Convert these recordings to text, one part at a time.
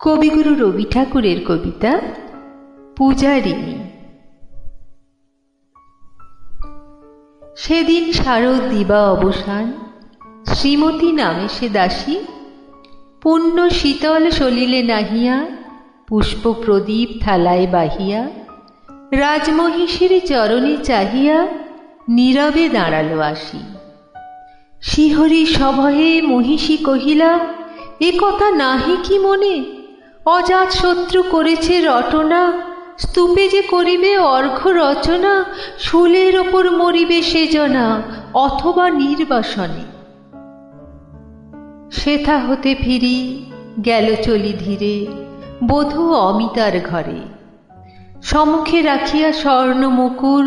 কবিগুরু রবি ঠাকুরের কবিতা পূজারিণী। সেদিন শারদ দিবা অবসান, শ্রীমতী নামে সে দাসী, পুণ্য শীতল সলিলে নাহিয়া, পুষ্প প্রদীপ থালায় বাহিয়া, রাজমহিষীর চরণে চাহিয়া নীরবে দাঁড়ালো আসি। শিহরি সভয়ে মহিষী কহিলা, এ কথা নাহি কি মনে? অজাত শত্রু করেছে রটনা, স্তূপে যে করিবে অর্ঘ্য রচনা, শুলের ওপর মরিবে সে জনা, অথবা নির্বাসনে। সেথা হতে ফিরি গেল চলি ধীরে, বধূ অমিতার ঘরে। সম্মুখে রাখিয়া স্বর্ণ মুকুর,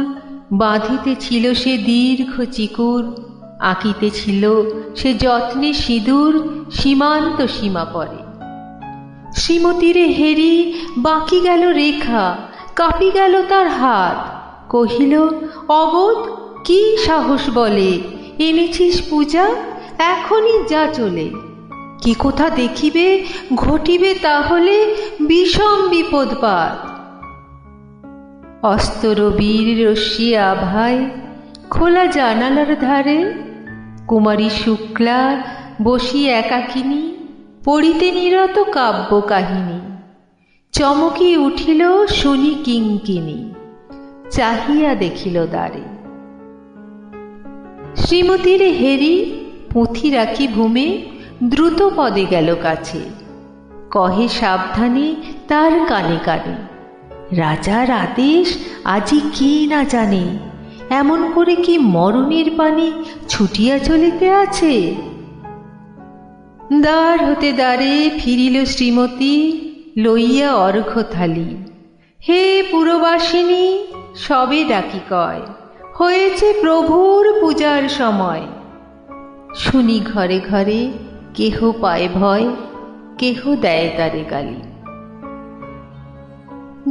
বাঁধিতেছিল সে দীর্ঘ চিকুর, আঁকিতেছিল সে যত্নে সিঁদুর, সীমান্ত সীমা পরে। শ্রীমতীরে হেরি বাঁকি গেল রেখা, কাঁপি গেল তার হাত, কহিল, অবোধ কি সাহস বলে, এনেছিস পূজা, এখনই যা চলে। কি কোথা দেখিবে ঘটিবে তাহলে বিষম বিপদপাত। অস্ত রবির রশ্মি আভায় খোলা জানালার ধারে, কুমারী শুক্লা বসি একাকিনী, পড়িতে নিরত কাব্য কাহিনী। চমকি উঠিল শুনি কিঙ্কিনী, চাহিয়া দেখিল দ্বারে। শ্রীমতীর হেরি পুঁথি রাখি ভূমে, দ্রুত পদে গেল কাছে, কহে সাবধানে তার কানে কানে, রাজার আদেশ আজি কে না জানে, এমন করে কি মরণের পানে ছুটিয়া চলিতে আছে। দ্বার হতে দ্বারে ফিরিল শ্রীমতী, লইয়া অর্ঘ্য থালি। হে পুরবাসিনী, সবে ডাকি কয়, হয়েছে প্রভুর পূজার সময়। শুনি ঘরে ঘরে কেহ পায় ভয়, কেহ দেয় তারে গালি।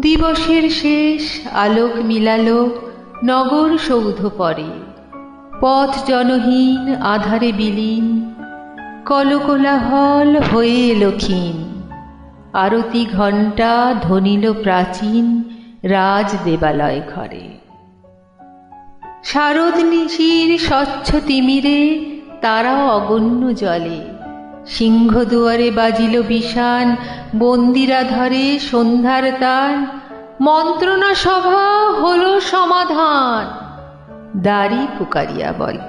দিবসের শেষ আলোক মিলালো নগর সৌধ পরে, পথ জনহীন আধারে বিলীন, কলকোলাহল হয়ে এলো ক্ষীণ। আরতি ঘণ্টা ধ্বনিল প্রাচীন রাজ দেবালয় ঘরে। শারদ নিশির স্বচ্ছ তিমিরে তারা অগণ্য জলে, সিংহদুয়ারে বাজিল বিষান, বন্দিরা ধরে সন্ধ্যার তান। মন্ত্রণা সভা হলো সমাধান, দ্বারী পুকারিয়া বলে।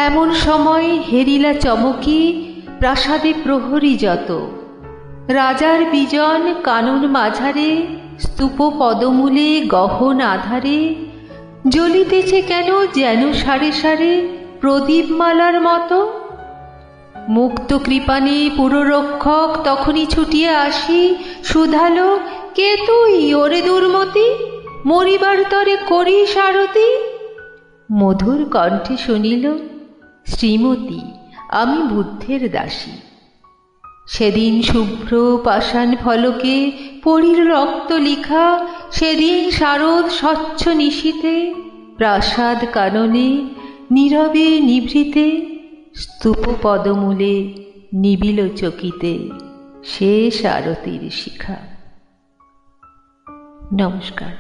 এমন সময় হেরিলা চমকি, প্রাসাদে প্রহরী যত। রাজার বিজন কানন মাঝারে, স্তূপ পদমূলে গহন আধারে, জ্বলিতেছে কেন যেন সারে সারে প্রদীপমালার মতো। মুক্ত কৃপানে পুররক্ষক তখনই ছুটিয়া আসি, শুধালো, কে তুই ওরে দুর্মতি, মরিবার তরে করিস আরতি। মধুর কণ্ঠে শুনিল, শ্রীমতী আমি বুদ্ধের দাসী। সেদিন শুভ্র পাষাণ ফলকে পড়িল রক্ত লিখা, সেদিন শারদ স্বচ্ছ নিশীথে, প্রাসাদ কাননে নীরবে নিভৃতে, স্তূপ পদমূলে নিবিল চকিতে শেষ আরতির শিখা। নমস্কার।